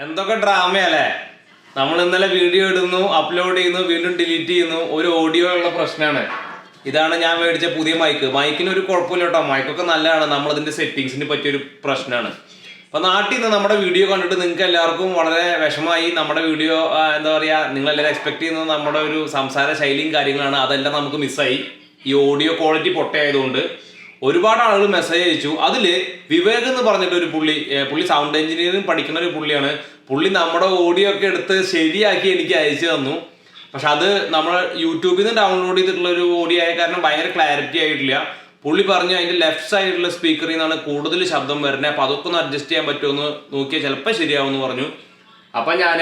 എന്തൊക്കെ ഡ്രാമയല്ലേ. നമ്മൾ ഇന്നലെ വീഡിയോ ഇടുന്നു, അപ്ലോഡ് ചെയ്യുന്നു, വീണ്ടും ഡിലീറ്റ് ചെയ്യുന്നു. ഒരു ഓഡിയോ ഉള്ള പ്രശ്നമാണ്. ഇതാണ് ഞാൻ മേടിച്ച പുതിയ മൈക്കിന് ഒരു കുഴപ്പമില്ല കേട്ടോ. മൈക്കൊക്കെ നല്ലതാണ്. നമ്മളതിന്റെ സെറ്റിങ്സിന് പറ്റിയൊരു പ്രശ്നമാണ്. അപ്പൊ നാട്ടിൽ നിന്ന് നമ്മുടെ വീഡിയോ കണ്ടിട്ട് നിങ്ങൾക്ക് എല്ലാവർക്കും വളരെ വിഷമമായി. നമ്മുടെ വീഡിയോ എന്താ പറയുക, നിങ്ങളെല്ലാവരും എക്സ്പെക്ട് ചെയ്യുന്നത് നമ്മുടെ ഒരു സംസാര ശൈലിയും കാര്യങ്ങളാണ്. അതെല്ലാം നമുക്ക് മിസ്സായി. ഈ ഓഡിയോ ക്വാളിറ്റി പൊട്ടയായതുകൊണ്ട് ഒരുപാട് ആളുകൾ മെസ്സേജ് അയച്ചു. അതിൽ വിവേക് എന്ന് പറഞ്ഞിട്ട് ഒരു പുള്ളി സൗണ്ട് എഞ്ചിനീയറിംഗ് പഠിക്കുന്ന ഒരു പുള്ളിയാണ്. പുള്ളി നമ്മുടെ ഓഡിയോ ഒക്കെ എടുത്ത് ശരിയാക്കി എനിക്ക് അയച്ചു തന്നു. പക്ഷെ അത് നമ്മൾ യൂട്യൂബിൽ നിന്ന് ഡൗൺലോഡ് ചെയ്തിട്ടുള്ള ഒരു ഓഡിയോ ആയ കാരണം ഭയങ്കര ക്ലാരിറ്റി ആയിട്ടില്ല. പുള്ളി പറഞ്ഞു അതിൻ്റെ ലെഫ്റ്റ് സൈഡിലുള്ള സ്പീക്കറിൽ നിന്നാണ് കൂടുതൽ ശബ്ദം വരുന്നത്. അപ്പം അതൊക്കെ ഒന്ന് അഡ്ജസ്റ്റ് ചെയ്യാൻ പറ്റുമെന്ന് നോക്കിയാൽ ചിലപ്പോൾ ശരിയാവുമെന്ന് പറഞ്ഞു. അപ്പം ഞാൻ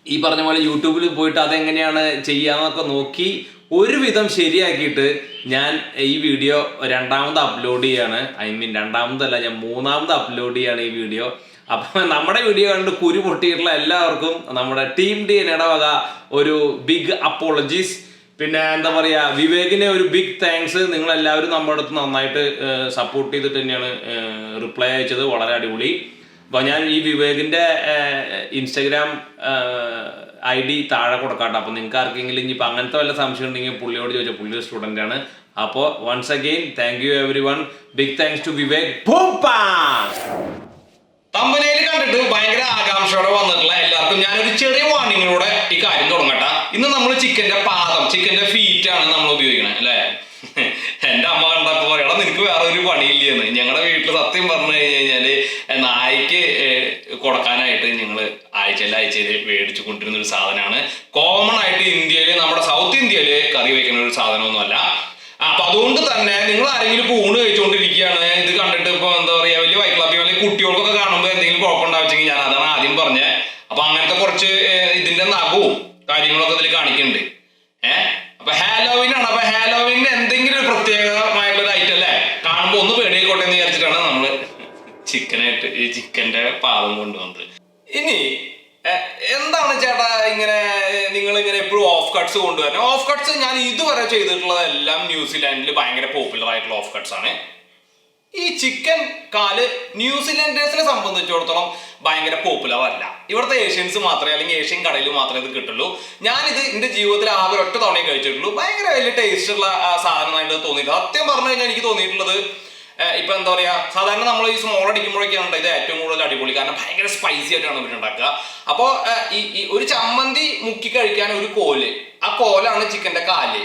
ഈ പറഞ്ഞ പോലെ യൂട്യൂബിൽ പോയിട്ട് അതെങ്ങനെയാണ് ചെയ്യാമെന്നൊക്കെ നോക്കി ഒരുവിധം ശരിയാക്കിയിട്ട് ഞാൻ ഈ വീഡിയോ രണ്ടാമത് അപ്ലോഡ് ചെയ്യാണ്. രണ്ടാമതല്ല, ഞാൻ മൂന്നാമത് അപ്ലോഡ് ചെയ്യാണ് ഈ വീഡിയോ. അപ്പം നമ്മുടെ വീഡിയോ കണ്ട് കുരു പൊട്ടിയിട്ടുള്ള എല്ലാവർക്കും നമ്മുടെ ടീം DNA വക ഒരു ബിഗ് അപ്പോളജീസ്. പിന്നെ എന്താ പറയുക, വിവേകിനെ ഒരു ബിഗ് താങ്ക്സ്. നിങ്ങളെല്ലാവരും നമ്മുടെ അടുത്ത് നന്നായിട്ട് സപ്പോർട്ട് ചെയ്തിട്ട് തന്നെയാണ് റിപ്ലൈ അയച്ചത്. വളരെ അടിപൊളി. അപ്പോൾ ഞാൻ ഈ വിവേകിൻ്റെ ഇൻസ്റ്റഗ്രാം ID താഴെ കൊടുക്കാട്ടോ. അപ്പോൾ നിങ്ങൾക്ക് ആർക്കെങ്കിലും ഇനിയിപ്പോൾ അങ്ങനത്തെ വല്ല സംശയം ഉണ്ടെങ്കിൽ പുള്ളിയോട് ചോദിച്ചാൽ പുള്ളി സ്റ്റുഡൻ്റ് ആണ്. അപ്പോൾ once again thank you everyone. Big thanks to Vivek. തമ്പനയിൽ കണ്ടിട്ട് ഭയങ്കര ആകാംക്ഷയോടെ വന്നിട്ടുള്ള എല്ലാവർക്കും ഞാനൊരു ചെറിയ വാർണിങ്ങിലൂടെ ഈ കാര്യം തുടങ്ങട്ടെ. ഇന്ന് നമ്മൾ ചിക്കന്റെ പാദം, ചിക്കന്റെ ഫീറ്റ് ആണ് നമ്മൾ ഉപയോഗിക്കണത് അല്ലേ. എന്റെ അമ്മ കണ്ടപ്പോ പറയണ നിനക്ക് വേറെ ഒരു പണിയില്ലെന്ന്. ഞങ്ങളുടെ വീട്ടിൽ സത്യം പറഞ്ഞു കഴിഞ്ഞാല് നായ്ക്ക് കൊടുക്കാനായിട്ട് ഞങ്ങൾ ആഴ്ചയിൽ മേടിച്ചു കൊണ്ടിരുന്ന ഒരു സാധനമാണ്. കോമൺ ആയിട്ട് ഇന്ത്യയില്, നമ്മുടെ സൗത്ത് ഇന്ത്യയില് കറി വെക്കുന്ന ഒരു സാധനമൊന്നുമല്ല. അപ്പൊ അതുകൊണ്ട് തന്നെ നിങ്ങൾ ആരെങ്കിലും ഇപ്പൊ ഊണ് കഴിച്ചുകൊണ്ടിരിക്കുകയാണ്, ഇത് കണ്ടിട്ട് ഇപ്പൊ എന്താ പറയാ വലിയ വൈക്ലാപ്പി അല്ലെങ്കിൽ കുട്ടികൾക്കൊക്കെ കാണുമ്പോൾ എന്തെങ്കിലും കുഴപ്പമുണ്ടാവെച്ചെങ്കിൽ ഞാൻ അതാണ് ആദ്യം പറഞ്ഞത്. അപ്പൊ അങ്ങനത്തെ കുറച്ച് ഇതിന്റെ നഖവും കാര്യങ്ങളൊക്കെ ഇതിൽ കാണിക്കുന്നുണ്ട്. അപ്പൊ ഹാലോവിൻ ആണ്. അപ്പൊ ഹാലോവിന് എന്തെങ്കിലും ഒരു പ്രത്യേകമായിട്ടുള്ള ഒരു ഐറ്റം അല്ലേ, കാണുമ്പോൾ ഒന്ന് പേടിയായിക്കോട്ടെ എന്ന് വിചാരിച്ചിട്ടാണ് നമ്മള് ചിക്കനായിട്ട് ഈ ചിക്കന്റെ പാദം കൊണ്ടുവന്നത്. ഇനി എന്താണ് ചേട്ടാ ഇങ്ങനെ നിങ്ങളിങ്ങനെ എപ്പോഴും ഓഫ് കട്ട്സ് കൊണ്ടുവരണം? ഓഫ് കട്ട്സ് ഞാൻ ഇതുവരെ ചെയ്തിട്ടുള്ളതെല്ലാം ന്യൂസിലാൻഡിൽ ഭയങ്കര പോപ്പുലർ ആയിട്ടുള്ള ഓഫ് കട്ട്സ് ആണ്. ഈ ചിക്കൻ കാല് ന്യൂസിലാൻഡേഴ്സിനെ സംബന്ധിച്ചിടത്തോളം ഭയങ്കര പോപ്പുലർ അല്ല. ഇവിടുത്തെ ഏഷ്യൻസ് മാത്രമേ, അല്ലെങ്കിൽ ഏഷ്യൻ കടയിൽ മാത്രമേ ഇത് കിട്ടുള്ളൂ. ഞാനിത് എൻ്റെ ജീവിതത്തിൽ ആകെ ഒറ്റ തവണയെ കഴിച്ചിട്ടുള്ളൂ. ഭയങ്കര വലിയ ടേസ്റ്റ് ഉള്ള സാധനമായിട്ട് തോന്നിയിട്ടില്ല. സത്യം പറഞ്ഞു കഴിഞ്ഞാൽ എനിക്ക് തോന്നിയിട്ടുള്ളത് ഇപ്പൊ എന്താ പറയാ, സാധാരണ നമ്മൾ ഈ സ്മോൾ അടിക്കുമ്പോഴൊക്കെയാണ് ഇത് ഏറ്റവും കൂടുതൽ അടിപൊളി. കാരണം ഭയങ്കര സ്പൈസി ആയിട്ടാണ് ഇവരുണ്ടാക്കുക. അപ്പോൾ ഈ ഒരു ചമ്മന്തി മുക്കി കഴിക്കാൻ ഒരു കോല്, ആ കോലാണ് ചിക്കന്റെ കാല്.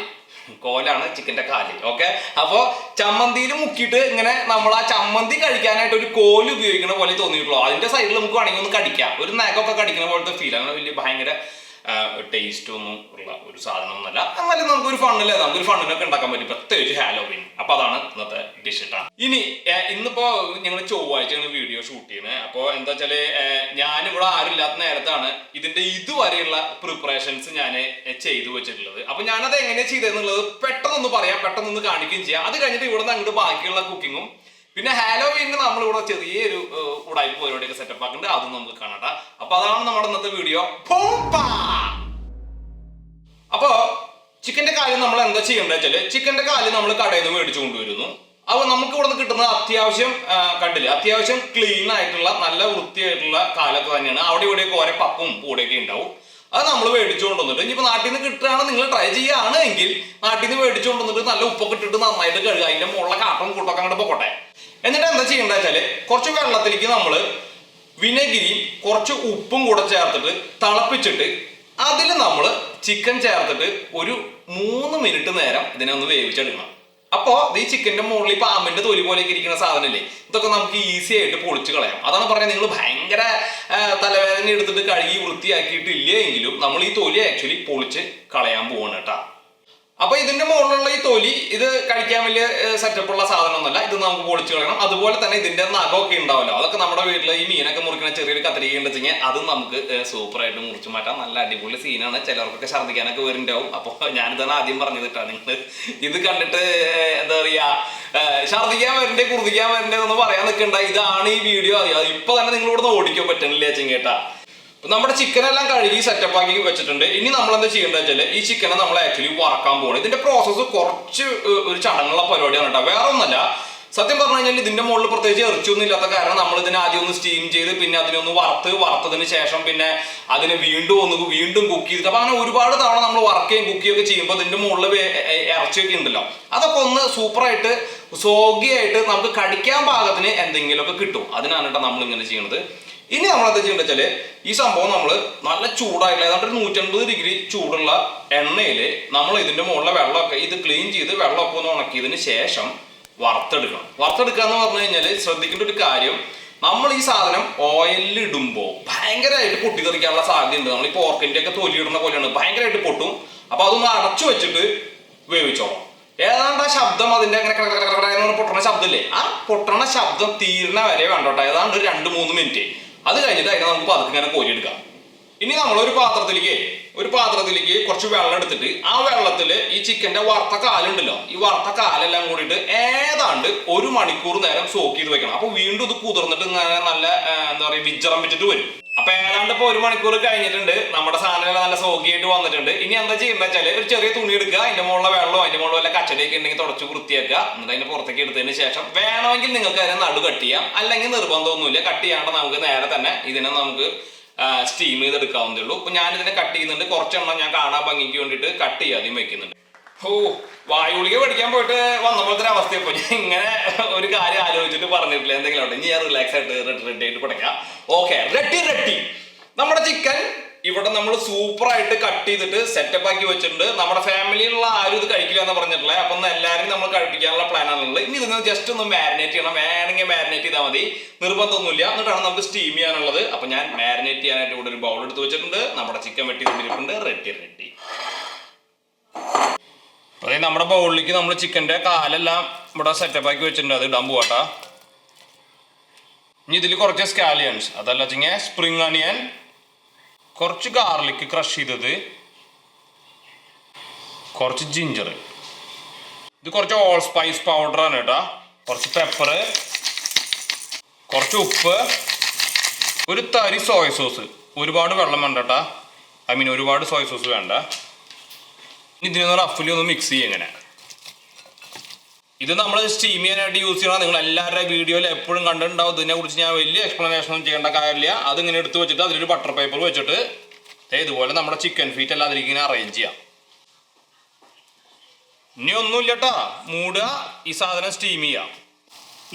ഓക്കെ. അപ്പൊ ചമ്മന്തിയിൽ മുക്കിയിട്ട് ഇങ്ങനെ നമ്മൾ ആ ചമ്മന്തി കഴിക്കാനായിട്ട് ഒരു കോല് ഉപയോഗിക്കുന്ന പോലെ തോന്നിയിട്ടുള്ളൂ. അതിന്റെ സൈഡിൽ നമുക്ക് വേണമെങ്കിൽ ഒന്ന് കടിക്കാം. ഒരു നഖമൊക്കെ കടിക്കുന്ന പോലത്തെ ഫീൽ ആണ്. വലിയ ഭയങ്കര ടേസ്റ്റ് ഒന്നും ഉള്ള ഒരു സാധനമൊന്നുമല്ല. എന്നാലും നമുക്കൊരു ഫണ്ണില്ലേ, നമുക്കൊരു ഫണ്ണിനൊക്കെ ഉണ്ടാക്കാൻ പറ്റും, പ്രത്യേകിച്ച് ഹാലോവിൻ. അപ്പൊ അതാണ് ഇന്നത്തെ ഡിഷ് ഇട്ടാണ്. ഇന്നിപ്പോ ഞങ്ങൾ ചൊവ്വാഴ്ചയാണ് വീഡിയോ ഷൂട്ട് ചെയ്യുന്നത്. അപ്പൊ എന്താ വെച്ചാല് ഞാനിവിടെ ആരും ഇല്ലാത്ത നേരത്താണ് ഇതിന്റെ ഇതുവരെയുള്ള പ്രിപ്പറേഷൻസ് ഞാൻ ചെയ്തു വെച്ചിട്ടുള്ളത്. അപ്പൊ ഞാനത് എങ്ങനെയാ ചെയ്തതെന്നുള്ളത് പെട്ടെന്നൊന്ന് പറയാം, പെട്ടെന്നൊന്ന് കാണിക്കുകയും ചെയ്യാം. അത് കഴിഞ്ഞിട്ട് ഇവിടെ നിന്ന് അങ്ങോട്ട് ബാക്കിയുള്ള കുക്കിങ്ങും പിന്നെ ഹാലോവീനിന് നമ്മളിവിടെ ചെറിയൊരു ഉടായ്പ പരിപാടിയൊക്കെ സെറ്റപ്പ് ആക്കുന്നുണ്ട്. അതും നമുക്ക് കാണാം. അപ്പൊ അതാണ് നമ്മുടെ ഇന്നത്തെ വീഡിയോ. അപ്പൊ ചിക്കന്റെ കാര്യം നമ്മൾ എന്താ ചെയ്യേണ്ടത് വെച്ചാല്, ചിക്കന്റെ കാര്യം നമ്മൾ കടയിൽ നിന്ന് മേടിച്ചു കൊണ്ടുവരുന്നു. അപ്പൊ നമുക്ക് ഇവിടെ നിന്ന് കിട്ടുന്നത് അത്യാവശ്യം കണ്ടില്ല, അത്യാവശ്യം ക്ലീൻ ആയിട്ടുള്ള നല്ല വൃത്തിയായിട്ടുള്ള കാലൊക്കെ തന്നെയാണ്. അവിടെ ഇവിടെയൊക്കെ ഓരോ പപ്പും പൂടെയൊക്കെ ഉണ്ടാവും. അത് നമ്മൾ മേടിച്ചു കൊണ്ടുവന്നിട്ട് ഇനിയിപ്പോൾ നാട്ടിൽ നിന്ന് കിട്ടുകയാണ്, നിങ്ങൾ ട്രൈ ചെയ്യുകയാണെങ്കിൽ നാട്ടിൽ നിന്ന് മേടിച്ചു കൊണ്ടുവന്നിട്ട് നല്ല ഉപ്പൊക്കെ ഇട്ടിട്ട് നന്നായിട്ട് കഴുകുക. അതിന്റെ മുകളിലെ കാട്ടും കൂട്ടൊക്കെ അങ്ങോട്ട് പൊക്കട്ടെ. എന്നിട്ട് എന്താ ചെയ്യേണ്ടത് വെച്ചാല്, കുറച്ച് വെള്ളത്തിലേക്ക് നമ്മൾ വിനെഗിരിയും കുറച്ച് ഉപ്പും കൂടെ ചേർത്തിട്ട് തിളപ്പിച്ചിട്ട് അതിൽ നമ്മൾ ചിക്കൻ ചേർത്തിട്ട് ഒരു 3 മിനിറ്റ് നേരം ഇതിനെ ഒന്ന് വേവിച്ചെടുക്കണം. അപ്പോൾ ഈ ചിക്കന്റെ മുകളിൽ പാമ്പിന്റെ തൊലി പോലെയൊക്കെ ഇരിക്കുന്ന സാധനമില്ലേ, ഇതൊക്കെ നമുക്ക് ഈസി ആയിട്ട് പൊളിച്ച് കളയാം. അതാണ് പറഞ്ഞത്, നിങ്ങൾ ഭയങ്കര തലവേദന എടുത്തിട്ട് കഴുകി വൃത്തിയാക്കിയിട്ടില്ല എങ്കിലും നമ്മൾ ഈ തൊലി ആക്ച്വലി പൊളിച്ച് കളയാൻ പോവാണ് കേട്ടോ. അപ്പൊ ഇതിന്റെ മുകളിലുള്ള ഈ തൊലി ഇത് കഴിക്കാൻ വലിയ സെറ്റപ്പുള്ള സാധനമൊന്നുമല്ല. ഇത് നമുക്ക് പൊളിച്ച് കളയണം. അതുപോലെ തന്നെ ഇതിന്റെ നഖമൊക്കെ ഉണ്ടാവല്ലോ, അതൊക്കെ നമ്മുടെ വീട്ടിൽ ഈ മീനൊക്കെ മുറിക്കുന്ന ചെറിയൊരു കത്രിക ഉണ്ടെങ്കിൽ അതും നമുക്ക് സൂപ്പറായിട്ട് മുറിച്ച് മാറ്റാം. നല്ല അടിപൊളി സീനാണ്. ചിലർക്കൊക്കെ ഛർദ്ദിക്കാനൊക്കെ വരുന്നുണ്ടാവും. അപ്പോൾ ഞാനിതാണ് ആദ്യം പറഞ്ഞത് കേട്ടോ. നിങ്ങൾ ഇത് കണ്ടിട്ട് എന്താ പറയാ ഛർദ്ദിക്കാൻ വരണ്ടേ കുറുതിക്കാൻ വരണ്ടേ എന്ന് പറയാൻ നിൽക്കണ്ട. ഇതാണ് ഈ വീഡിയോ. ഇപ്പൊ തന്നെ നിങ്ങളിവിടെ ഓടിക്കാൻ പറ്റണില്ല ചെങ്ങേട്ടാ. നമ്മുടെ ചിക്കനെല്ലാം കഴുകി സെറ്റപ്പ് ആക്കി വെച്ചിട്ടുണ്ട്. ഇനി നമ്മൾ എന്താ ചെയ്യേണ്ടത് വെച്ചാൽ ഈ ചിക്കനെ നമ്മൾ ആക്ച്വലി വറക്കാൻ പോകണം. ഇതിന്റെ പ്രോസസ്സ് കുറച്ച് ഒരു ചടങ്ങുള്ള പരിപാടിയാണ് കേട്ടോ. വേറെ ഒന്നല്ല, സത്യം പറഞ്ഞു കഴിഞ്ഞാൽ ഇതിന്റെ മുകളിൽ പ്രത്യേകിച്ച് ഇറച്ചിയൊന്നും ഇല്ലാത്ത കാരണം നമ്മൾ ഇതിനെ ആദ്യം ഒന്ന് സ്റ്റീം ചെയ്ത് പിന്നെ അതിനൊന്ന് വറുത്തതിന് ശേഷം പിന്നെ അതിനെ വീണ്ടും കുക്ക് ചെയ്തിട്ട് അപ്പൊ അങ്ങനെ ഒരുപാട് തവണ നമ്മൾ വറക്കുകയും കുക്കുകയും ഒക്കെ ചെയ്യുമ്പോൾ ഇതിന്റെ മുകളിൽ ഇറച്ചിയൊക്കെ ഉണ്ടല്ലോ, അതൊക്കെ ഒന്ന് സൂപ്പറായിട്ട് സോഗിയായിട്ട് നമുക്ക് കടിക്കാൻ പാകത്തിന് എന്തെങ്കിലുമൊക്കെ കിട്ടും. അതിനാണ് കേട്ടോ നമ്മൾ ഇങ്ങനെ ചെയ്യണത്. ഇനി നമ്മളെന്താ ചെയ്യേണ്ടത് വെച്ചാല് ഈ സംഭവം നമ്മൾ നല്ല ചൂടായിട്ടുള്ള ഏതാണ്ട് ഒരു 150 ഡിഗ്രി ചൂടുള്ള എണ്ണയിൽ നമ്മൾ ഇതിന്റെ മുകളിലെ വെള്ളമൊക്കെ ഇത് ക്ലീൻ ചെയ്ത് വെള്ളമൊക്കെ ഒന്ന് ഉണക്കിയതിന് ശേഷം വറുത്തെടുക്കണം. വറുത്തെടുക്കുക എന്ന് പറഞ്ഞു കഴിഞ്ഞാൽ ശ്രദ്ധിക്കേണ്ട ഒരു കാര്യം, നമ്മൾ ഈ സാധനം ഓയിലിൽ ഇടുമ്പോൾ ഭയങ്കരമായിട്ട് പൊട്ടിത്തെറിക്കാനുള്ള സാധ്യതയുണ്ട്. നമ്മൾ ഈ പോർക്കിന്റെ ഒക്കെ തൊലി ഇടുന്ന പോലെയാണ്, ഭയങ്കരമായിട്ട് പൊട്ടും. അപ്പൊ അതൊന്ന് അടച്ചു വെച്ചിട്ട് വേവിച്ചോളാം. ഏതാണ്ട് ആ ശബ്ദം അതിന്റെ അങ്ങനെ പൊട്ടണ ശബ്ദമില്ലേ, ആ പൊട്ടണ ശബ്ദം തീരുന്ന വരെ വേണ്ടോട്ടെ, ഏതാണ്ട് ഒരു 2-3 മിനിറ്റ്. അത് കഴിഞ്ഞിട്ട് അതിനെ നമുക്ക് പതുക്കെ ഇങ്ങനെ കോരിയെടുക്കാം. ഇനി നമ്മൾ ഒരു പാത്രത്തിലേക്ക് കുറച്ച് വെള്ളം എടുത്തിട്ട് ആ വെള്ളത്തിൽ ഈ ചിക്കന്റെ വറുത്ത കാലുണ്ടല്ലോ, ഈ വറുത്ത കാലെല്ലാം കൂടിയിട്ട് ഏതാണ്ട് 1 മണിക്കൂർ നേരം സോക്ക് ചെയ്ത് വെക്കണം. അപ്പൊ വീണ്ടും ഇത് കുതിർന്നിട്ട് ഇങ്ങനെ നല്ല എന്താ പറയുക വിജറം വെച്ചിട്ട് വരും. അപ്പൊ ഏതാണ്ട് ഇപ്പൊ 1 മണിക്കൂർ കഴിഞ്ഞിട്ടുണ്ട്, നമ്മുടെ സാധനം നല്ല സോക്കിയായിട്ട് വന്നിട്ടുണ്ട്. ഇനി എന്താ ചെയ്യുന്നത് വെച്ചാല് ഒരു ചെറിയ തുണി എടുക്കുക, അതിന്റെ മുകളിലെ വെള്ളവും അതിന്റെ മുകളിൽ വല്ല കച്ചടിയൊക്കെ ഉണ്ടെങ്കിൽ തുടച്ച് വൃത്തിയാക്കുക. എന്നിട്ട് അതിന്റെ പുറത്തേക്ക് എടുത്തതിന് ശേഷം വേണമെങ്കിൽ നിങ്ങൾക്ക് അതിനെ നടു കട്ട് ചെയ്യാം, അല്ലെങ്കിൽ നിർബന്ധമൊന്നുമില്ല. കട്ട് ചെയ്യാണ്ട് നമുക്ക് നേരെ തന്നെ ഇതിനെ നമുക്ക് സ്റ്റീം ചെയ്തെടുക്കാവുന്നതേ ഉള്ളൂ. ഇപ്പൊ ഞാനിതിനെ കട്ട് ചെയ്യുന്നുണ്ട്, കുറച്ചെണ്ണം ഞാൻ കാണാൻ ഭംഗിക്ക് വേണ്ടിയിട്ട് കട്ട് ചെയ്യാതെയും വെക്കുന്നുണ്ട്. വായുളിക പഠിക്കാൻ പോയിട്ട് വന്നപ്പോഴത്തെ അവസ്ഥ ഇപ്പൊ ഇങ്ങനെ ഒരു കാര്യം ആലോചിച്ചിട്ട് പറഞ്ഞിട്ടില്ല, എന്തെങ്കിലും ആവട്ടെ. ഇനി ഞാൻ റിലാക്സ് ആയിട്ട് റെഡി ആയിട്ട് പഠിക്കാം. Okay, ready. നമ്മുടെ ചിക്കൻ ഇവിടെ നമ്മൾ സൂപ്പറായിട്ട് കട്ട് ചെയ്തിട്ട് സെറ്റപ്പ് ആക്കി വെച്ചിട്ടുണ്ട്. നമ്മുടെ ഫാമിലിയിലുള്ള ആരും ഇത് കഴിക്കില്ല എന്ന് പറഞ്ഞിട്ടില്ല. അപ്പൊ എല്ലാവരും നമ്മൾ കഴിപ്പിക്കാനുള്ള പ്ലാനാണുള്ളത്. ഇനി ഇതിന് ജസ്റ്റ് ഒന്ന് മാരിനേറ്റ് ചെയ്യണം. വേണമെങ്കിൽ മാരിനേറ്റ് ചെയ്താൽ മതി, നിർബന്ധമൊന്നുമില്ല. എന്നിട്ടാണ് നമുക്ക് സ്റ്റീം ചെയ്യാനുള്ളത്. അപ്പൊ ഞാൻ മാരിനേറ്റ് ചെയ്യാനായിട്ട് ഇവിടെ ഒരു ബൗൾ എടുത്ത് വെച്ചിട്ടുണ്ട്. നമ്മുടെ ചിക്കൻ വെട്ടി കൊണ്ടിരിക്കുന്നുണ്ട്. റെഡി. അതായത് നമ്മുടെ ബൗളിലേക്ക് നമ്മൾ ചിക്കൻ്റെ കാലെല്ലാം ഇവിടെ സെറ്റപ്പ് ആക്കി വെച്ചിട്ടുണ്ട്. അത് ഇടാൻ പോവാട്ടാ. ഇനി ഇതിൽ കുറച്ച് സ്കാലിയൻസ്, അതല്ല വെച്ചിങ്ങനെ സ്പ്രിംഗ് അണിയൻ, കുറച്ച് ഗാർലിക് ക്രഷ് ചെയ്തത്, കുറച്ച് ജിഞ്ചർ, ഇത് കുറച്ച് ഓൾ സ്പൈസ് പൗഡറാണ് കേട്ടോ, കുറച്ച് പെപ്പർ, കുറച്ച് ഉപ്പ്, ഒരു തരി സോയ സോസ്. ഒരുപാട് വെള്ളം വേണ്ട കേട്ടോ, ഒരുപാട് സോയ സോസ് വേണ്ട. ഇതിനൊന്ന് റഫിലി ഒന്ന് മിക്സ് ചെയ്യുക. ഇങ്ങനെ ഇത് നമ്മൾ സ്റ്റീം ചെയ്യാനായിട്ട് യൂസ് ചെയ്യണം. നിങ്ങൾ എല്ലാവരുടെ വീഡിയോയിൽ എപ്പോഴും കണ്ടിട്ടുണ്ടാവും. ഇതിനെ കുറിച്ച് ഞാൻ വലിയ എക്സ്പ്ലനേഷൻ ഒന്നും ചെയ്യേണ്ട കാര്യമില്ല. അതിങ്ങനെ എടുത്ത് വെച്ചിട്ട് അതിലൊരു ബട്ടർ പേപ്പർ വെച്ചിട്ട് ഇതുപോലെ നമ്മുടെ ചിക്കൻ ഫീറ്റ് എല്ലാം അതിലേക്ക് അറേഞ്ച് ചെയ്യാം. ഇനി ഒന്നുമില്ല കേട്ടോ, മൂടുക, ഈ സാധനം സ്റ്റീം ചെയ്യാം.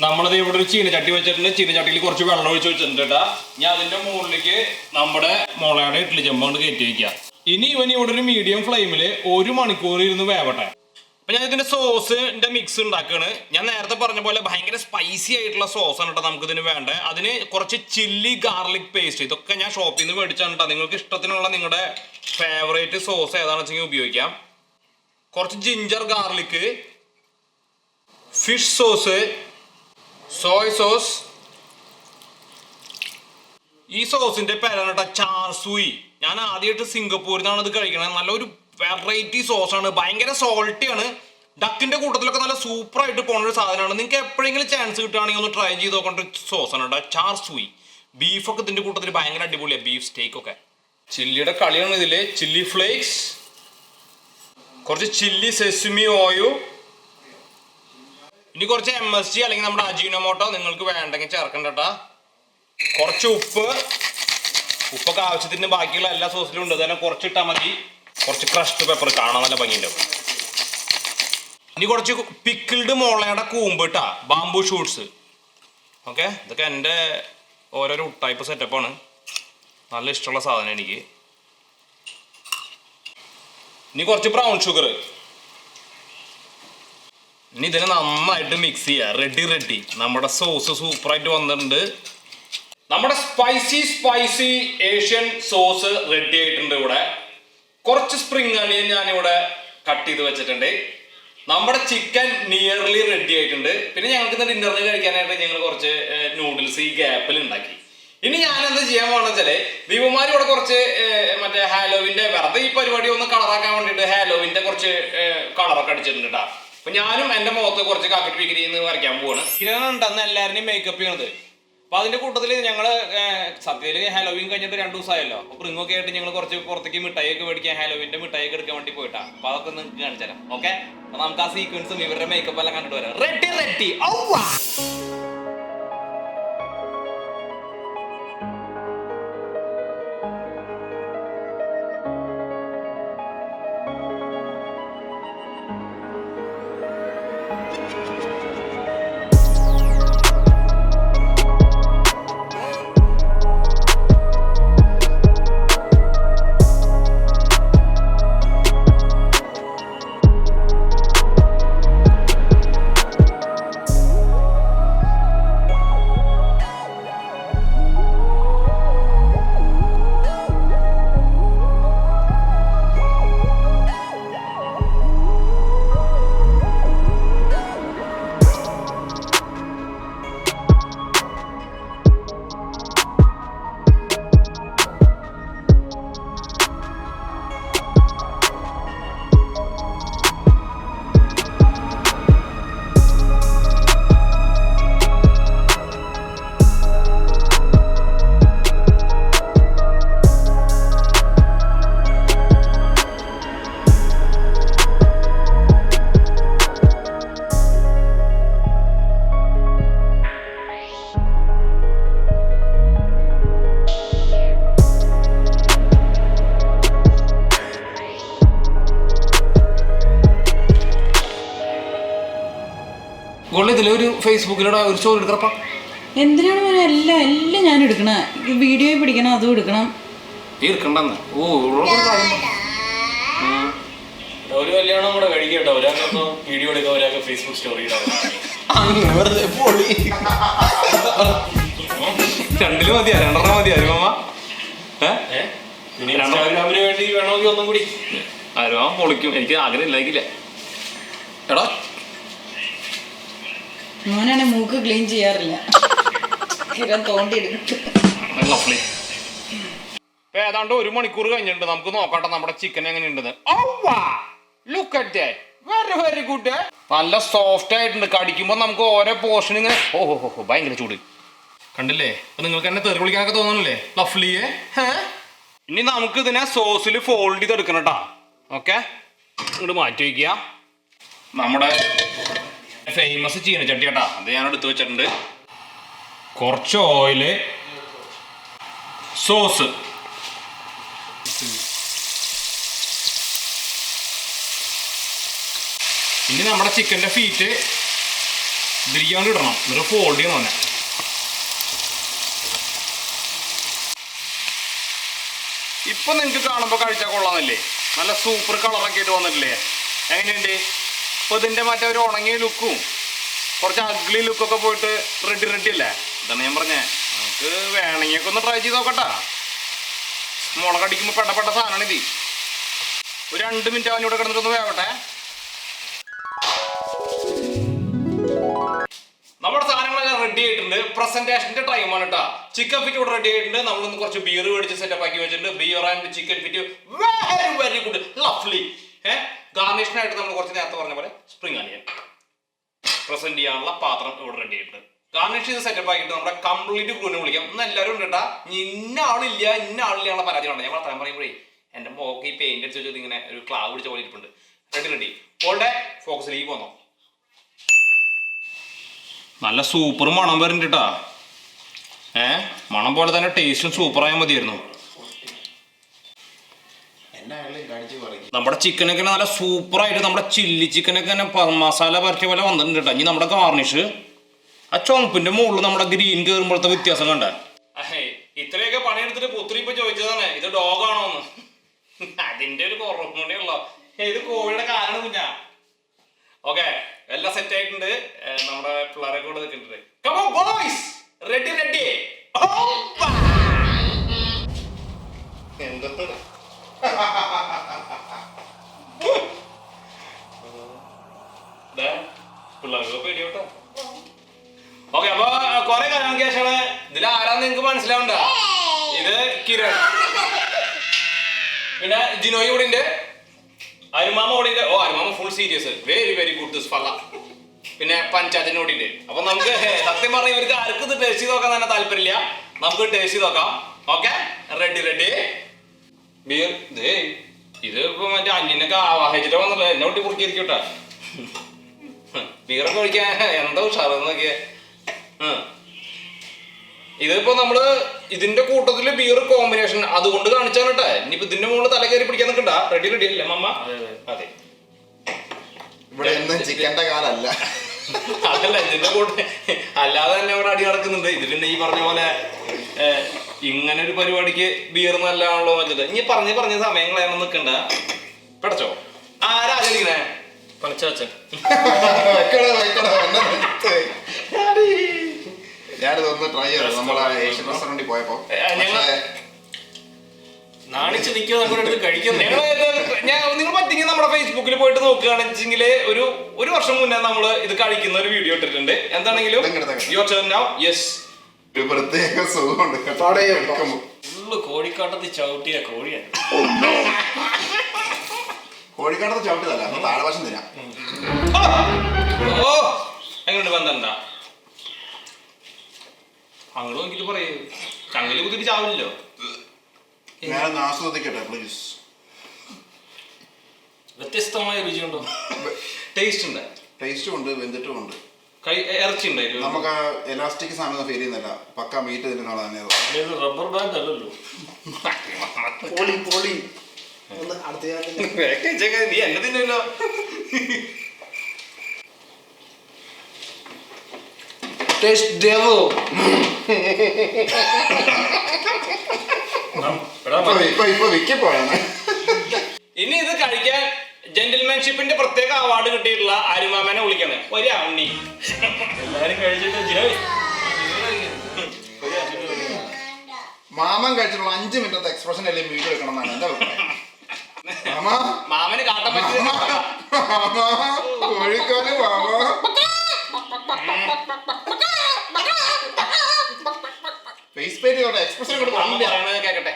നമ്മളിത് ഇവിടെ ഒരു ചീനച്ചട്ടി വെച്ചിട്ടുണ്ട്. ചീനച്ചട്ടിയിൽ കുറച്ച് വെള്ളം ഒഴിച്ച് വെച്ചിട്ടുണ്ട് കേട്ടോ. ഞാൻ അതിൻ്റെ മുകളിലേക്ക് നമ്മുടെ മുളയുടെ ഇഡ്ഡലി ചെമ്പ് കൊണ്ട് കയറ്റി വയ്ക്കുക. ഇനി ഇവിടെ ഒരു മീഡിയം ഫ്ലെയിമിൽ 1 മണിക്കൂർ ഇരുന്ന് വേവട്ടെ. അപ്പൊ ഞാൻ ഇതിന്റെ സോസിന്റെ മിക്സ് ഉണ്ടാക്കുകയാണ്. ഞാൻ നേരത്തെ പറഞ്ഞ പോലെ ഭയങ്കര സ്പൈസി ആയിട്ടുള്ള സോസാണ് കേട്ടോ നമുക്ക് ഇതിന് വേണ്ടത്. അതിന് കുറച്ച് ചില്ലി ഗാർലിക് പേസ്റ്റ്, ഇതൊക്കെ ഞാൻ ഷോപ്പിൽ നിന്ന് മേടിച്ചാണ് കേട്ടോ. നിങ്ങൾക്ക് ഇഷ്ടത്തിനുള്ള നിങ്ങളുടെ ഫേവറേറ്റ് സോസ് ഏതാണെന്ന് വെച്ചെങ്കിൽ ഉപയോഗിക്കാം. കുറച്ച് ginger garlic, fish sauce, Soy sauce. ഈ സോസിന്റെ പേരാണ് കേട്ടോ ചാർസുയി. ഞാൻ ആദ്യമായിട്ട് സിംഗപ്പൂരിൽ നിന്നാണ് ഇത് കഴിക്കണത്. നല്ലൊരു വെറൈറ്റി സോസാണ്, ഭയങ്കര സോൾട്ടിയാണ്. ഡക്കിന്റെ കൂട്ടത്തിലൊക്കെ നല്ല സൂപ്പറായിട്ട് പോണ ഒരു സാധനമാണ്. നിങ്ങൾക്ക് എപ്പോഴെങ്കിലും ചാൻസ് കിട്ടുകയാണെങ്കിൽ ഒന്ന് ട്രൈ ചെയ്ത് നോക്കേണ്ട ഒരു സോസാണ് കേട്ടോ ചാർസുയി. ബീഫൊക്കെ ഇതിന്റെ കൂട്ടത്തിൽ ഭയങ്കര അടിപൊളിയാണ്, ബീഫ് സ്റ്റേക്ക് ഒക്കെ. ചില്ലിയുടെ കളിയാണ് ഇതില്. ചില്ലി ഫ്ലേക്സ്, കുറച്ച് ചില്ലി സെസമി ഓയിൽ, ഇനി കുറച്ച് MSG അല്ലെങ്കിൽ നമ്മുടെ അജിനോമോട്ടോ നിങ്ങൾക്ക് വേണ്ടെങ്കിൽ ചേർക്കണ്ട കേട്ടോ. കുറച്ച് ഉപ്പൊക്കെ ആവശ്യത്തിന് ബാക്കിയുള്ള എല്ലാ സോസിലും ഉണ്ട്, അതന്നെ കുറച്ചിട്ടാൽ മതി. കുറച്ച് ക്രഷ്ഡ് പെപ്പർ, കാണാൻ നല്ല ഭംഗിയുണ്ടാവും. ഇനി കുറച്ച് പിക്കിൾഡ് മുളയുടെ കൂമ്പ് ഇട്ടാ, ബാംബു ഷൂട്ട്സ്. ഓക്കെ, ഇതൊക്കെ എൻ്റെ ഓരോരോ ടൈപ്പ് സെറ്റപ്പാണ്. നല്ല ഇഷ്ടമുള്ള സാധനം എനിക്ക്. ഇനി കുറച്ച് ബ്രൗൺ ഷുഗർ. ഇനി ഇതിനെ നന്നായിട്ട് മിക്സ് ചെയ്യുക. റെഡി. നമ്മുടെ സോസ് സൂപ്പറായിട്ട് വന്നിട്ടുണ്ട്. നമ്മുടെ സ്പൈസി ഏഷ്യൻ സോസ് റെഡി ആയിട്ടുണ്ട്. ഇവിടെ കുറച്ച് സ്പ്രിംഗ് അണിയൻ ഞാനിവിടെ കട്ട് ചെയ്ത് വെച്ചിട്ടുണ്ട്. നമ്മുടെ ചിക്കൻ നിയർലി റെഡി ആയിട്ടുണ്ട്. പിന്നെ ഞങ്ങൾക്ക് ഇന്ന് ഡിന്നറിന് കഴിക്കാനായിട്ട് ഞങ്ങൾ കുറച്ച് നൂഡിൽസ് ഈ ഗ്യാപ്പിൽ ഉണ്ടാക്കി. ഇനി ഞാൻ എന്താ ചെയ്യാൻ പോകണമെന്ന് വെച്ചാല്, ദീപമാരി ഇവിടെ കുറച്ച് മറ്റേ ഹാലോവിന്റെ വെറുതെ ഈ പരിപാടി ഒന്ന് കളറാക്കാൻ വേണ്ടിയിട്ട് ഹാലോവിന്റെ കുറച്ച് കളറൊക്കെ അടിച്ചിട്ടുണ്ട് കേട്ടോ. അപ്പൊ ഞാനും എന്റെ മുഖത്ത് കുറച്ച് കാക്കറ്റ് വിക്രി വരയ്ക്കാൻ പോവാണ്. ഇതിനാണ് അന്ന് എല്ലാവരുടെയും മേക്കപ്പ് ചെയ്യണത്. അപ്പൊ അതിന്റെ കൂട്ടത്തില് ഞങ്ങള് സത്യത്തില് ഹാലോവീൻ കഴിഞ്ഞിട്ട് 2 ദിവസമായല്ലോ. അപ്പൊ പ്രിങ്ങൊക്കെ ആയിട്ട് ഞങ്ങൾ കുറച്ച് പുറത്തേക്ക് മിഠായി ഒക്കെ മേടിക്കാൻ ഹാലോവിന്റെ മിഠായി ഒക്കെ എടുക്കാൻ വേണ്ടി പോയിട്ടാ. അപ്പൊ അതൊക്കെ നിങ്ങൾക്ക് കാണിച്ചു തരാം. ഓക്കെ, അപ്പൊ നമുക്ക് ആ സീക്വൻസും ഇവരുടെ മേക്കപ്പ് എല്ലാം കണ്ടിട്ട് വരാം. Ready ready. ഇതിലൊരു ഫേസ്ബുക്കിലൂടെ ഒരു സ്റ്റോറി എടുക്കറപ്പാ. എന്തിനാണ് മോനെ എല്ലാം ഞാൻ എടുക്കണ? വീഡിയോ പിടിക്കണം, അതും എടുക്കണം. തീർക്കണ്ടെന്ന്. ഒരു കല്യാണം കൂടെ കഴിക്കട്ടോ. ഒരാൾക്ക് വീഡിയോ എടുക്കാം, ഒരാൾക്ക് ഫേസ്ബുക്ക് സ്റ്റോറി ഇടാം. രണ്ടിലും മതിയാ? 2 മതിയാ മാമ? ഇൻസ്റ്റാഗ്രാമിന് വേണ്ടി വേണമെങ്കിൽ ഒന്നും കൂടി അരുവാൻ പൊളിക്കും. എനിക്ക് ആഗ്രഹം ഇല്ലായിരിക്കില്ല. എടാ മോനാണ് മൂക്ക് ക്ലീൻ ചെയ്യാറില്ല, തോണ്ടിയെടുക്കും. ഏതാണ്ട് 1 മണിക്കൂർ കഴിഞ്ഞിട്ടുണ്ട്. നമുക്ക് നോക്കട്ടെ നമ്മുടെ ചിക്കൻ എങ്ങനെയുണ്ടെന്ന്. Very good. നല്ല സോഫ്റ്റ് ആയിട്ടുണ്ട്. കടിക്കുമ്പോ നമുക്ക് ഓരോ പോർഷൻ ഇങ്ങനെ ഭയങ്കര ചൂട് കണ്ടില്ലേ? അപ്പൊ നിങ്ങൾക്ക് എന്നെ തെറി വിളിക്കാനൊക്കെ തോന്നണല്ലേ ലഫ്ലിയെ? ഇനി നമുക്ക് ഇതിനെ സോസിൽ ഫോൾഡ് ചെയ്തെടുക്കണം കേട്ടാ. ഓക്കെ, ഇങ്ങോട്ട് മാറ്റി വയ്ക്കുക. നമ്മുടെ ഫേമസ് ചീനച്ചട്ടി കേട്ടാ, അത് ഞാൻ എടുത്ത് വെച്ചിട്ടുണ്ട്. കുറച്ച് ഓയില്, സോസ്, ഇനി നമ്മുടെ ചിക്കൻ്റെ ഫീറ്റ് ബിരിയാണി ഇടണം. എന്നിട്ട് ഫോൾഡ് ചെയ്യണം തന്നെ. ഇപ്പൊ നിങ്ങൾക്ക് കാണുമ്പോൾ കഴിച്ചാൽ കൊള്ളാന്നല്ലേ? നല്ല സൂപ്പർ കളറൊക്കെ ആയിട്ട് വന്നിട്ടില്ലേ? എങ്ങനെയുണ്ട്? അപ്പോൾ ഇതിൻ്റെ മറ്റേ ഒരു ഉണങ്ങിയ ലുക്കും കുറച്ച് അഗ്ലി ലുക്കൊക്കെ പോയിട്ട് റെഡി അല്ലേ? ഇതാണ് ഞാൻ പറഞ്ഞേ. നമുക്ക് വേണമെങ്കിൽ ഒക്കെ ഒന്ന് ട്രൈ ചെയ്ത് നോക്കട്ടാ. മുളകടിക്കുമ്പോൾ പെട്ട സാധനമാണ് ഇത്. ഒരു 2 മിനിറ്റ് അവനിവിടെ കിടന്നിട്ടൊന്ന് വേവട്ടെ. നമ്മുടെ സാധനങ്ങളെല്ലാം റെഡി ആയിട്ടുണ്ട്. പ്രസന്റേഷന്റെ ടൈമാണ് കേട്ടോ. ചിക്കൻ ഫിറ്റ് ഇവിടെ റെഡി ആയിട്ടുണ്ട്. നമ്മളൊന്ന് കുറച്ച് ബിയർ മേടിച്ച് സെറ്റപ്പ് ആക്കി വെച്ചിട്ടുണ്ട്. Beer and chicken fit very good, lovely. ഗാർണിഷിനായിട്ട് നമ്മൾ കുറച്ച് നേരത്തെ പറഞ്ഞ പോലെ സ്പ്രിംഗ് അനിയൻ പ്രസന്റ് ചെയ്യാനുള്ള പാത്രം ഇവിടെ റെഡി ആയിട്ടുണ്ട്. ഗാർണിഷ് ചെയ്ത് സെറ്റപ്പ് ആക്കിയിട്ട് നമ്മുടെ കംപ്ലീറ്റ് ക്രൂവിനെ വിളിക്കാം. ഇന്ന് എല്ലാവരും ഉണ്ട് കേട്ടാ. ഇന്ന ആളില്ല എന്നുള്ള പരാതി ഉണ്ട്. ഞങ്ങൾ അത്രയും പറയുമ്പോഴേ എൻ്റെ മോക്ക് ഈ പെയിന്റ് അടിച്ച് വെച്ചിട്ട് ഇങ്ങനെ ഒരു ക്ലാവ് പിടിച്ച പോലെ ഇരിപ്പുണ്ട്. റെഡി ഓൾഡേ ഫോക്കസിലേക്ക് പോന്നോ. നല്ല സൂപ്പർ മണം വരുന്നുണ്ട് കേട്ടാ. മണം പോലെ തന്നെ ടേസ്റ്റും സൂപ്പറായാൽ മതിയായിരുന്നു. നമ്മുടെ ചിക്കനൊക്കെ നല്ല സൂപ്പറായിട്ട് നമ്മുടെ ചില്ലി ചിക്കനൊക്കെ തന്നെ മസാല പരട്ടിയ പോലെ വന്നിട്ടുണ്ട് കേട്ടോ. ഇനി നമ്മുടെ ഗാർണിഷ് ആ ചുമപ്പിന്റെ മുകളിൽ നമ്മുടെ ഗ്രീൻ കയറുമ്പോഴത്തെ വ്യത്യാസം കണ്ട. ഇത്രയൊക്കെ പണിയെടുത്തിട്ട് പുത്രി ഇപ്പൊ ചോദിച്ചതാണ് ഇത് ഡോഗാണോന്ന്. അതിന്റെ ഒരു കുറവും കൂടെ ഉള്ളോ. ഇത് കോഴിയുടെ കാലാണ് കുഞ്ഞാ. ഓക്കെ, എല്ലാം സെറ്റ് ആയിട്ടുണ്ട്. നമ്മുടെ പിള്ളേരെ കൂടെ നിൽക്കുന്നുണ്ട്. Come on boys, ready. പിള്ളേർക്ക് പേടിയോട്ടോ. ഓക്കെ, അപ്പൊ കൊറേ കാലങ്ങൾക്ക് ശേഷമാണ്. ഇതിൽ ആരാന്ന് നിങ്ങക്ക് മനസ്സിലാവണ്ട. ഇത് കിരൺ, പിന്നെ ജിനോയി കൂടെ ഉണ്ട്, അരുമാമ കൂടെ ഉണ്ട്. അരുമാമ full serious. Very good this ഫല്ല. പിന്നെ പഞ്ചായത്തിന്റെ കൂടി ഉണ്ട്. അപ്പൊ നമുക്ക് സത്യം പറഞ്ഞ ഇവർക്ക് ആർക്കും ഇത് ടേസ്റ്റ് ചെയ്ത് നോക്കാൻ തന്നെ താല്പര്യമില്ല. നമുക്ക് ടേസ്റ്റ് ചെയ്ത് നോക്കാം. Okay, ready beer. ഇത് ഇപ്പൊ മറ്റേ അന്യനൊക്കെ ആവാഹിച്ചിട്ട് വന്നല്ലോ, എന്നെ ഒട്ടി കുറുക്കിയിരിക്കട്ടാ. ബിയറൊക്കെ ഒഴിക്കാൻ എന്താ ഉഷാറെന്ന് നോക്കിയേ. ഇതിപ്പോ നമ്മള് ഇതിന്റെ കൂട്ടത്തില് ബിയർ കോമ്പിനേഷൻ അതുകൊണ്ട് കാണിച്ചാണ് കേട്ടെ. ഇനിയിപ്പോ ഇതിന്റെ മുകളിൽ തല കയറി പിടിക്കാൻ നിൽക്കണ്ട. റെഡി അല്ലേ മമ്മ? അതെ, ഇവിടെ ചിക്കന്റെ കാലല്ല, അതല്ല ഇതിന്റെ കൂടെ അല്ലാതെ തന്നെ ഇവിടെ അടി നടക്കുന്നുണ്ട്. ഇത് പിന്നെ ഈ പറഞ്ഞ പോലെ ഇങ്ങനെ ഒരു പരിപാടിക്ക് ബിയർ നല്ലതാണല്ലോ വെച്ചിട്ട് ഇനി പറഞ്ഞ സമയങ്ങളാണെന്ന് നിൽക്കണ്ട. പടച്ചോ ആരാ ആചരിക്കണേ? പനച്ചാച്ചൻ. ഞാനിതൊന്ന് ട്രൈ ചെയ്തു നമ്മളെ ഏഷ്യൻ റെസ്റ്റോറന്റിൽ പോയപ്പോ. നാണിച്ച് നിൽക്കുക നമ്മുടെ അടുത്ത് കഴിക്കുന്നത്. നിങ്ങൾ പറ്റിയെങ്കിൽ നമ്മുടെ ഫേസ്ബുക്കിൽ പോയിട്ട് നോക്കുകയാണെന്ന് വെച്ചെങ്കിൽ ഒരു വർഷം മുന്നേ നമ്മൾ ഇത് കഴിക്കുന്ന ഒരു വീഡിയോ ഇട്ടിട്ടുണ്ട്. എന്താണെങ്കിലും ഒരു പ്രത്യേക സുഖമുണ്ട്. ഫുള്ള് കോഴിക്കാട്ടത്തിൽ ചവിട്ടിയ കോഴിയാണ്. കോഴിക്കാട്ടത്ത് ചവിട്ടിയതല്ല, താഴെവശം തരാം. ഓ എങ്ങനെയുണ്ട് ബന്ധണ്ട? അങ്ങോട്ട് നോക്കിട്ട് പറയൂ. ചങ്ങില് കുത്തിട്ട് ചാവില്ലല്ലോ. ഞാനൊന്ന് ആസ്വദിക്കട്ടെ പ്ലീസ്. വ്യത്യസ്തമായ രുചിയുണ്ടോ? ടേസ്റ്റ് ഉണ്ട്, ടേസ്റ്റും ഉണ്ട്, വെന്തിട്ടും ഉണ്ട്. ഇറച്ചി ഉണ്ടായിരുന്നു. നമുക്ക് എലാസ്റ്റിക് സാധനം ഫീൽ ചെയ്യുന്നില്ല. പക്ക മീറ്റ് ഇതിന് തന്നെ. റബ്ബർ ബാൻഡ് അല്ലല്ലോ. നീ എന്നെ തിന്നല്ലോ. ഇനി ഇത് കഴിക്കാൻ ജെന്റിൽമാൻഷിപ്പിന്റെ പ്രത്യേക അവാർഡ് കിട്ടിയിട്ടുള്ള ആരുമാമനെ വിളിക്കണേ. ഒരു അണ്ണി എല്ലാരും കഴിച്ചിട്ട് മാമൻ കഴിച്ചിട്ടുള്ള 5 മിനിറ്റത്തെ എക്സ്പ്രഷൻ അല്ലേ വീഡിയോ എടുക്കണം എന്നാണ് എന്റെ അഭിപ്രായം. മാമന് കാട്ടാൻ പറ്റിയ കോഴിക്കോല് മാമ ഫേസ് പേര് എക്സ്പ്രഷൻ കേക്കട്ടെ.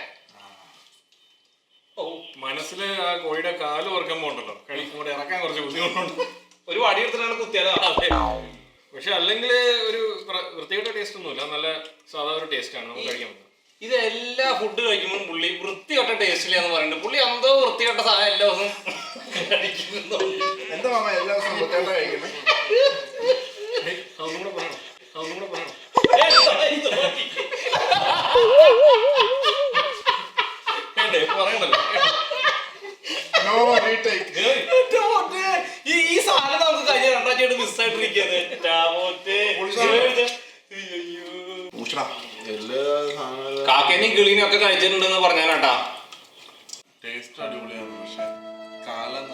മനസ്സില് ആ കോഴിയുടെ കാല് ഓർക്കുമ്പോ ഉണ്ടല്ലോ, കഴിക്കുമ്പോൾ ഇറക്കാൻ കുറച്ച് ബുദ്ധിമുട്ടുണ്ട്. ഒരു വടി എടുത്തിട്ടാണ് കുത്തിയാലോ. പക്ഷെ അല്ലെങ്കിൽ ഒരു വൃത്തികെട്ട ടേസ്റ്റ് ഒന്നുമില്ല, നല്ല സാധാ ഒരു ടേസ്റ്റ് ആണ് നമുക്ക് കഴിക്കാൻ പറ്റുന്നത്. ഇത് എല്ലാ ഫുഡ് കഴിക്കുമ്പോൾ പുള്ളി വൃത്തികെട്ട ടേസ്റ്റില്ല എന്ന് പറയുന്നുണ്ട്. പുള്ളി എന്തോ വൃത്തികെട്ട സാധനം എല്ലാ ദിവസവും കഴിക്കുന്നു. എന്താ മാമ എല്ലാ ദിവസവും വൃത്തികെട്ട കഴിക്കുന്നത്? അതൊന്നും കൂടെ പറയണം. ഈ സാധനം നമുക്ക് കഴിഞ്ഞ 2 ആഴ്ചയായിട്ട് മിസ്സായിട്ടിരിക്കുന്നത്. കാക്കേനെയും കിളീനെയും ഒക്കെ കഴിച്ചിട്ടുണ്ടെന്ന് പറഞ്ഞാട്ടാ. ടേസ്റ്റ് അടിപൊളിയാണ്, പക്ഷെ കാലം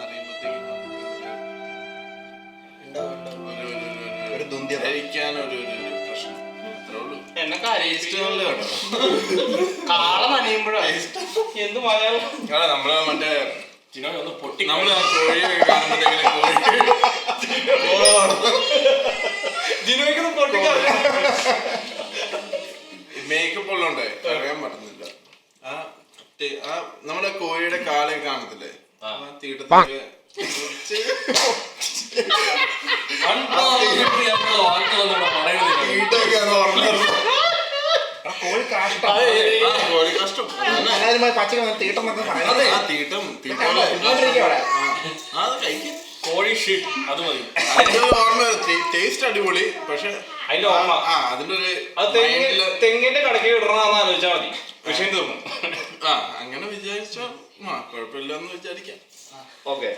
കഴിക്കാനൊരു പ്രശ്നം അത്രേ ഉള്ളൂ. എന്നെ കരയിച്ചിട്ടുള്ള കേട്ടോ. കാള നനയുമ്പോഴാണ് എന്ത് മലയാളം. നമ്മള് മറ്റേ ഒന്ന് പൊട്ടി നമ്മള് ആ കോഴിയെ കാണുമ്പോഴത്തേക്കിനെ ജിനോയ്ക്കൊന്നും പൊട്ടി മേക്കപ്പ് ഉള്ളതുകൊണ്ട് അറിയാൻ പറ്റുന്നില്ല. ആ നമ്മുടെ കോഴിയുടെ കാലം കാണത്തില്ലേ, തീട്ടത്തില് കോഴി കഷ്ടം കോഴി ഷീറ്റ് അത് മതി. ഓർമ്മ ടേസ്റ്റ് അടിപൊളി, പക്ഷെ അതിന്റെ ഓർമ്മ അതിന്റെ ഒരു തെങ്ങിന്റെ കടക്ക് ഇടണമെന്ന് ആലോചിച്ചാൽ മതി, വിഷയം തീർന്നു. അങ്ങനെ വിചാരിച്ചോ കുഴപ്പമില്ലെന്ന് വിചാരിക്കാം. ഓക്കെ,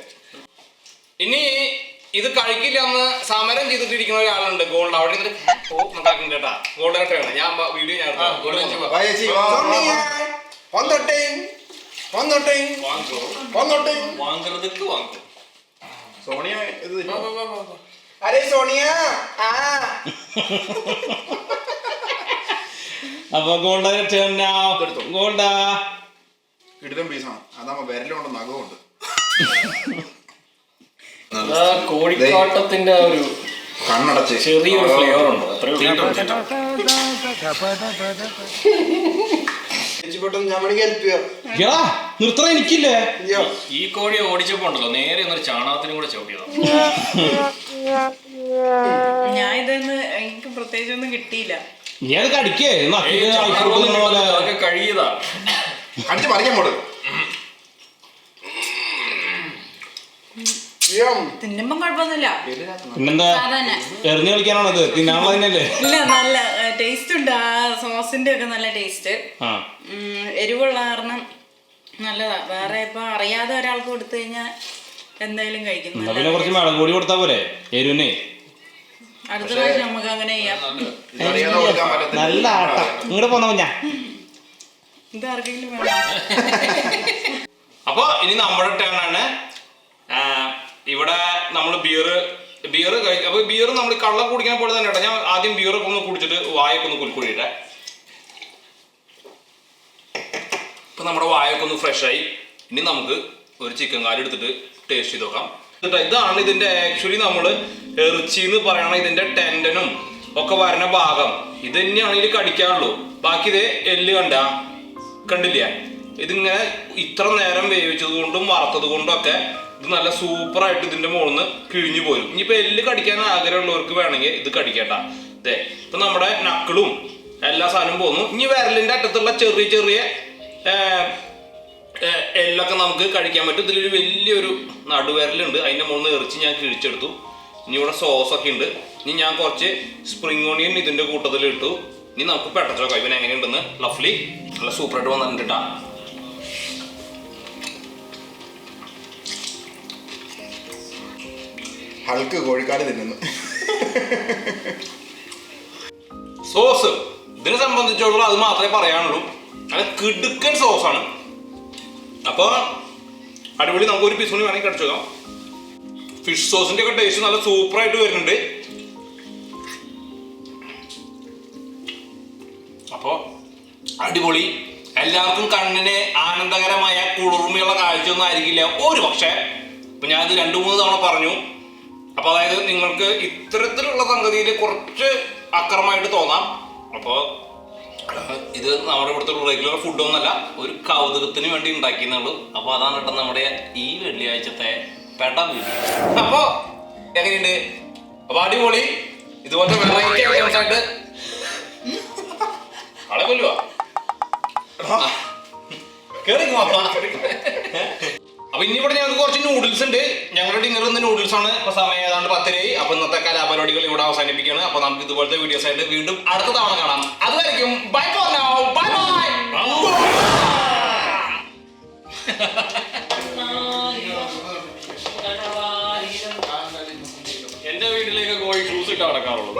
ഇനി ഇത് കഴിക്കില്ല എന്ന് സമരം ചെയ്തിട്ടിരിക്കുന്ന ഒരാളുണ്ട്. ഗോൾഡ് അവിടെ ഉണ്ടാക്കുന്നുണ്ട് കേട്ടാ. ഗോൾഡ് ആയിട്ടാണ് ഞാൻ വീഡിയോ ഞാൻ വാങ്ങുന്നതൊക്കെ വാങ്ങും. സോണിയ അരെ സോണിയ. അപ്പൊ ഗോൾഡ് ഗോൾഡാ കിടിലം പീസാണ്. അതാകുമ്പോ വിരലുണ്ട്, നഖമുണ്ട്. കോഴിക്കാട്ടത്തിന്റെ ഒരു കണ്ണടച്ച് ചെറിയൊരു ഫ്ലേവർ ഉണ്ട്. നിർത്തറ എനിക്കില്ലേ. ഈ കോഴിയെ ഓടിച്ചപ്പോ ഉണ്ടല്ലോ, നേരെ ഒന്നൊരു ചാണകത്തിനും കൂടെ ചവിട്ടിയതാ. ഞാൻ ഇതൊന്ന് എനിക്ക് പ്രത്യേകിച്ച് ഒന്നും കിട്ടിയില്ല. നീ അത് കടിക്കേ കഴിയതാ അടിച്ച് പറിക്കാൻ പോട്. തിന്നുമ്പോ കുഴപ്പമൊന്നുമില്ല. പിന്നെന്താ സാധാരണ എറിഞ്ഞു കളിക്കാനാണത്? തിന്നാനുള്ള തന്നെയല്ലേ? ഇല്ല, നല്ല ടേസ്റ്റ് ഉണ്ട്. ആ സോസിന്റെ ഒക്കെ നല്ല ടേസ്റ്റ്. എരിവുള്ള കാരണം നല്ലതാ. വേറെ ഇപ്പൊ അറിയാതെ ഒരാൾക്ക് കൊടുത്തു കഴിഞ്ഞാൽ എന്തായാലും കഴിക്കും. പിന്നെ കുറച്ച് മുളക് പൊടി കൊടുത്താ പോരെ എരുവിനെ? അടുത്ത പ്രാവശ്യം നമുക്ക് അങ്ങനെ ചെയ്യാം. നല്ല ആട്ട. ഇങ്ങോട്ട് പോന്ന ഞാൻ ഇത് ആർക്കെങ്കിലും വേണം. അപ്പൊ ഇനി നമ്മുടെ ടേണാണ്. ഇവിടെ നമ്മൾ ബിയർ അപ്പൊ ബിയർ നമ്മൾ കള്ളം കുടിക്കാൻ പോലെ തന്നെ കേട്ടോ. ഞാൻ ആദ്യം ബിയറൊക്കെ ഒന്ന് കുടിച്ചിട്ട് വായൊക്കെ ഒന്ന് കുൽക്കുഴിയിട്ടെ. ഇപ്പൊ നമ്മുടെ വായൊക്കെ ഒന്ന് ഫ്രഷ് ആയി. ഇനി നമുക്ക് ഒരു ചിക്കൻ കാല് എടുത്തിട്ട് ടേസ്റ്റ് ചെയ്ത് നോക്കാം. ഇതാണ് ഇതിന്റെ ആക്ച്വലി നമ്മൾ ഇറച്ചി എന്ന് പറയണ ഇതിന്റെ ടെൻഡനും ഒക്കെ വരുന്ന ഭാഗം. ഇത് തന്നെയാണ് ഇതിൽ കടിക്കാറുള്ളൂ. ബാക്കി ഇത് എല്ല് കണ്ടില്ല. ഇതിങ്ങനെ ഇത്ര നേരം വേവിച്ചത് കൊണ്ടും വറുത്തത് കൊണ്ടും ഒക്കെ ഇത് നല്ല സൂപ്പറായിട്ട് ഇതിന്റെ മുകളിൽ നിന്ന് കിഴിഞ്ഞു പോരും. ഇനിയിപ്പോ എല്ല് കടിക്കാൻ ആഗ്രഹമുള്ളവർക്ക് വേണമെങ്കിൽ ഇത് കടിക്കട്ടാ. ഇതേ ഇപ്പൊ നമ്മുടെ നക്കിളും എല്ലാ സാധനവും പോന്നു. ഇനി വിരലിന്റെ അറ്റത്തുള്ള ചെറിയ ചെറിയ എല്ലൊക്കെ നമുക്ക് കഴിക്കാൻ പറ്റും. ഇതിലൊരു വലിയൊരു നടുവിരലുണ്ട്. അതിന്റെ മുകളിൽ നിന്ന് ഇറച്ചി ഞാൻ കിഴിച്ചെടുത്തു. ഇനി ഇവിടെ സോസൊക്കെ ഉണ്ട്. ഇനി ഞാൻ കുറച്ച് സ്പ്രിംഗ് ഓണിയൻ ഇതിന്റെ കൂട്ടത്തിൽ ഇട്ടു. ഇനി നമുക്ക് പെട്ടെന്ന് നോക്കാം ഇവൻ എങ്ങനെയുണ്ടെന്ന്. ലഫ്ലി നല്ല സൂപ്പറായിട്ട് വന്നിട്ടാ. ഹൾക്ക് കോഴിക്കാട് തിന്നുന്നു. സോസ് ഇതിനെ സംബന്ധിച്ചോളം അത് മാത്രമേ പറയാനുള്ളൂ. അത് കിടുക്കൻ സോസാണ്. അപ്പൊ അടിപൊളി. നമുക്ക് ഒരു പീസ് കൂടി വേണമെങ്കിൽ കടിച്ചു നോക്കാം. ഫിഷ് സോസിന്റെ ഒക്കെ ടേസ്റ്റ് നല്ല സൂപ്പറായിട്ട് വരുന്നുണ്ട്. അപ്പോ അടിപൊളി. എല്ലാവർക്കും കണ്ണിന് ആനന്ദകരമായ കുളിർമയുള്ള കാഴ്ചയൊന്നും ആയിരിക്കില്ല ഒരു പക്ഷേ. ഇപ്പൊ ഞാനിത് 2-3 തവണ പറഞ്ഞു. അപ്പൊ അതായത് നിങ്ങൾക്ക് ഇത്തരത്തിലുള്ള സംഗതിയിൽ കുറച്ച് അക്രമമായിട്ട് തോന്നാം. അപ്പോൾ ഇത് നമ്മുടെ ഇവിടുത്തെ റെഗുലർ ഫുഡൊന്നുമല്ല, ഒരു കൗതുകത്തിന് വേണ്ടി ഉണ്ടാക്കിയെന്നുള്ളൂ. അപ്പോൾ അതാണ് കേട്ടോ നമ്മുടെ ഈ വെള്ളിയാഴ്ചത്തെ പെട വീഡിയോ. അപ്പോൾ എങ്ങനെയുണ്ട്? അപ്പോൾ അടിപൊളി. ഇതുപോലത്തെ വെറൈറ്റി ഐറ്റംസ് ആയിട്ട് ആളെ കൊല്ലുവാ കേറി. അപ്പൊ ഇനി ഇവിടെ ഞങ്ങൾക്ക് കുറച്ച് നൂഡിൽസ് ഉണ്ട്. ഞങ്ങളുടെ ഡിന്നർ ഇന്ന് നൂഡിൽസ് ആണ്. ഇപ്പൊ സമയം ഏതാണ്ട് 10:00. അപ്പൊ ഇന്നത്തെ കലാപരിപാടികൾ ഇവിടെ അവസാനിപ്പിക്കുകയാണ്. അപ്പൊ നമുക്ക് ഇതുപോലത്തെ വീഡിയോസ് ആയിട്ട് വീണ്ടും അടുത്ത തവണ കാണാം. അതുവരെയും bye for now. Bye bye. എന്റെ വീട്ടിലേക്ക് കോഴി ഷൂസ് ഇട്ട് നടക്കാറുള്ളൂ.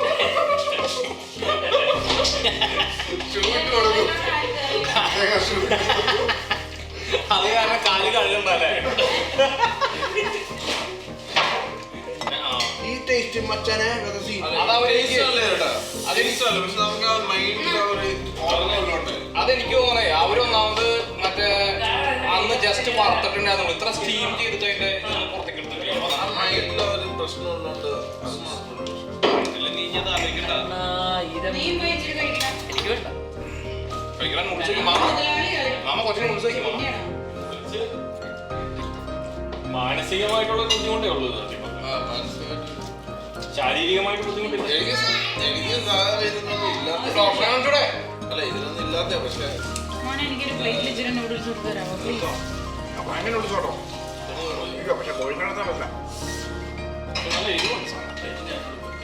അത് കാരണം കാല് കഴുകണ്ടല്ലേ? ഈ ടേസ്റ്റ് മച്ചാനെ അതെനിക്ക് തോന്നണേ അവരൊന്നാമത് മറ്റേ അന്ന് ജസ്റ്റ് വറുത്തിട്ടുണ്ടായിരുന്നു. ഇത്ര സ്റ്റീം ചെയ്തിട്ട് അതിന്റെ പുറത്തേക്ക് എടുത്തിട്ടില്ല. നീ ഞാൻ ആലോചിക്കണ്ട. എനിക്ക് വേണ്ട കഴിക്കാൻ നൂഡിൽസ് വയ്ക്കും. മാമ കുറച്ച് നൂഡിൽസ് വയ്ക്കും. മാമ മാനസികമായിട്ടുള്ള ബുദ്ധിമുട്ടേ ഉള്ളൂ. ശാരീരികമായിട്ട് ബുദ്ധിമുട്ടില്ല. അല്ല ഇതിലൊന്നും ഇല്ലാത്ത പക്ഷേ എനിക്കൊരു പ്ലേറ്റിൽ ഇച്ചിരി നൂഡിൽസ് കൊടുത്തു തരാമോ? ഭയങ്കര വിളിച്ചോട്ടോ. പക്ഷെ കോഴിക്കാടത്താൻ പറ്റില്ല. നല്ല എരിവാണ് സാധനം.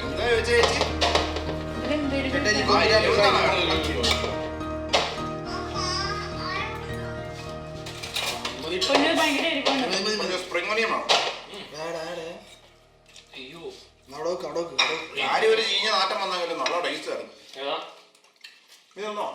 എന്താ ചോദിച്ചാ ചേച്ചി? ഭയങ്കര എരിവാണ്. സ്പ്രിംഗ് ഓണിയനോ? അയ്യോ ആരും ഒരു ചീഞ്ഞ നാട്ടം വന്നാൽ നല്ല ടേസ്റ്റ് ആയിരുന്നു. ഏതാ ഇതൊന്നോ